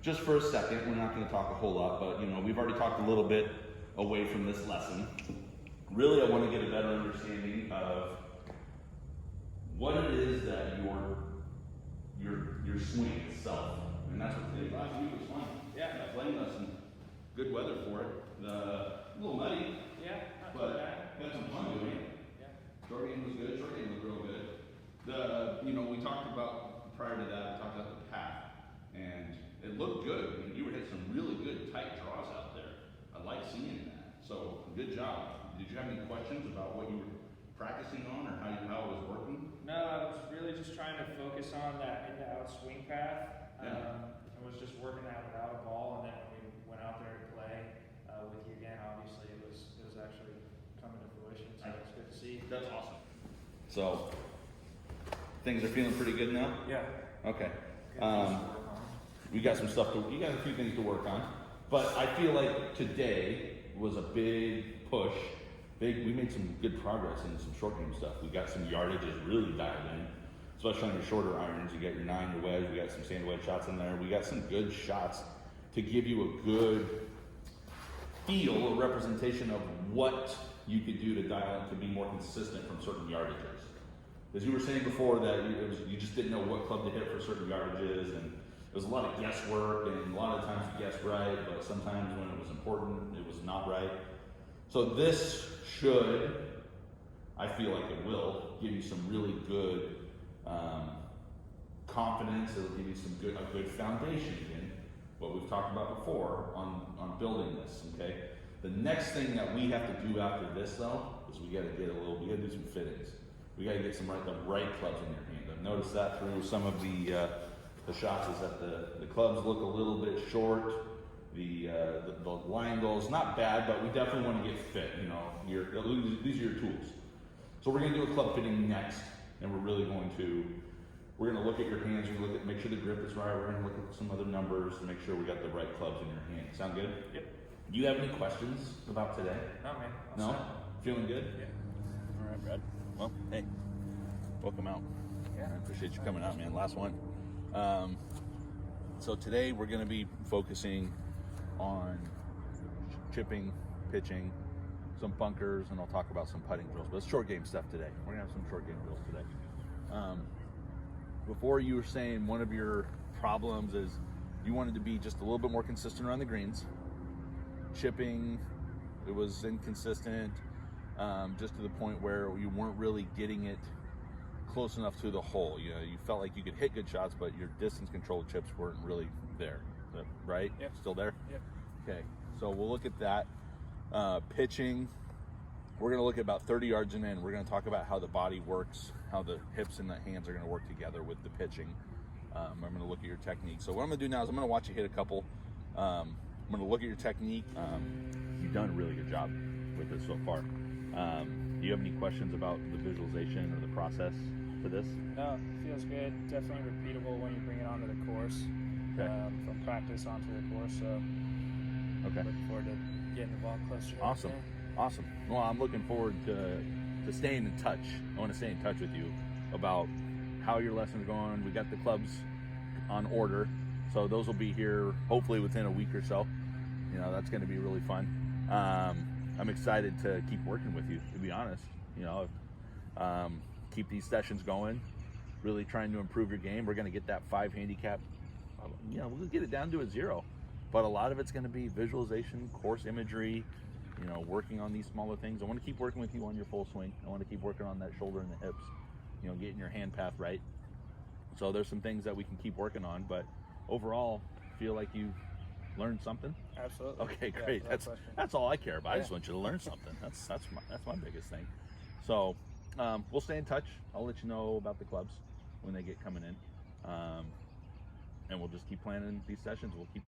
just for a second, we're not going to talk a whole lot, but we've already talked a little bit away from this lesson. Really, I want to get a better understanding of what it is that your swing itself, and that's what today. Last week was fun. Yeah. Playing lesson, good weather for it. A little muddy. Yeah, not too But bad. had some fun doing it. Yeah. Short game was good. Short game looked real good. We talked about prior to that. We talked about the path, and it looked good. I mean, you were hitting some really good tight draws out there. I like seeing that. So good job. Did you have any questions about what you were practicing on, or how it was working? No, I was really just trying to focus on that in to out swing path. Yeah. I was just working that without a ball, and then when we went out there to play with you again, obviously it was actually coming to fruition. So it's good to see. That's awesome. So things are feeling pretty good now. Yeah. Okay. Good things to work on. You got some stuff you got a few things to work on, but I feel like today was a big push. We made some good progress in some short game stuff. We got some yardages really dialed in, especially on your shorter irons. You got your 9, your wedge. We got some sand wedge shots in there. We got some good shots to give you a good feel, a representation of what you could do to dial to be more consistent from certain yardages. As you were saying before, that you just didn't know what club to hit for certain yardages, and it was a lot of guesswork, and a lot of times you guessed right, but sometimes when it was important, it was not right. So this should, I feel like it will, give you some really good confidence. It'll give you a good foundation in what we've talked about before on building this. Okay. The next thing that we have to do after this, though, is we got to do some fittings. We got to get the right clubs in your hand. I've noticed that through some of the shots is that the clubs look a little bit short. The line goes not bad, but we definitely want to get fit. These are your tools. So we're going to do a club fitting next, and we're going to look at your hands. We're going to make sure the grip is right. We're going to look at some other numbers to make sure we got the right clubs in your hand. Sound good? Yep. Do you have any questions about today? No, man. No? Feeling good? Yeah. All right, Brad. Well, hey, welcome out. Yeah. I appreciate you coming out, man. Last one. So today we're going to be focusing on chipping, pitching, some bunkers, and I'll talk about some putting drills. But it's short game stuff today. We're going to have some short game drills today. Before, you were saying one of your problems is you wanted to be just a little bit more consistent around the greens. Chipping, it was inconsistent, just to the point where you weren't really getting it close enough to the hole. You felt like you could hit good shots, but your distance control chips weren't really there. Right? Yep. Still there? Yep. Okay. So we'll look at that. Pitching, we're going to look at about 30 yards in, and we're going to talk about how the body works, how the hips and the hands are going to work together with the pitching. I'm going to look at your technique. So what I'm going to do now is I'm going to watch you hit a couple. I'm going to look at your technique. You've done a really good job with this so far. Do you have any questions about the visualization or the process for this? No, it feels good. Definitely repeatable when you bring it onto the course. Okay. From practice onto the course. So Okay. looking forward to getting the ball closer. Awesome. Awesome. Well, I'm looking forward to staying in touch. I want to stay in touch with you about how your lesson's going. We got the clubs on order, so those will be here hopefully within a week or so. That's going to be really fun. I'm excited to keep working with you, to be honest. Keep these sessions going, really trying to improve your game. We're going to get that 5 handicap. We'll get it down to a 0. But a lot of it's going to be visualization, course imagery, working on these smaller things. I want to keep working with you on your full swing. I want to keep working on that shoulder and the hips, getting your hand path right. So there's some things that we can keep working on, but overall, feel like you learned something? Absolutely. Okay, great. Yeah, that's all I care about. I just Yeah. want you to learn something. That's my biggest thing. So we'll stay in touch. I'll let you know about the clubs when they get coming in. And we'll just keep planning these sessions. We'll keep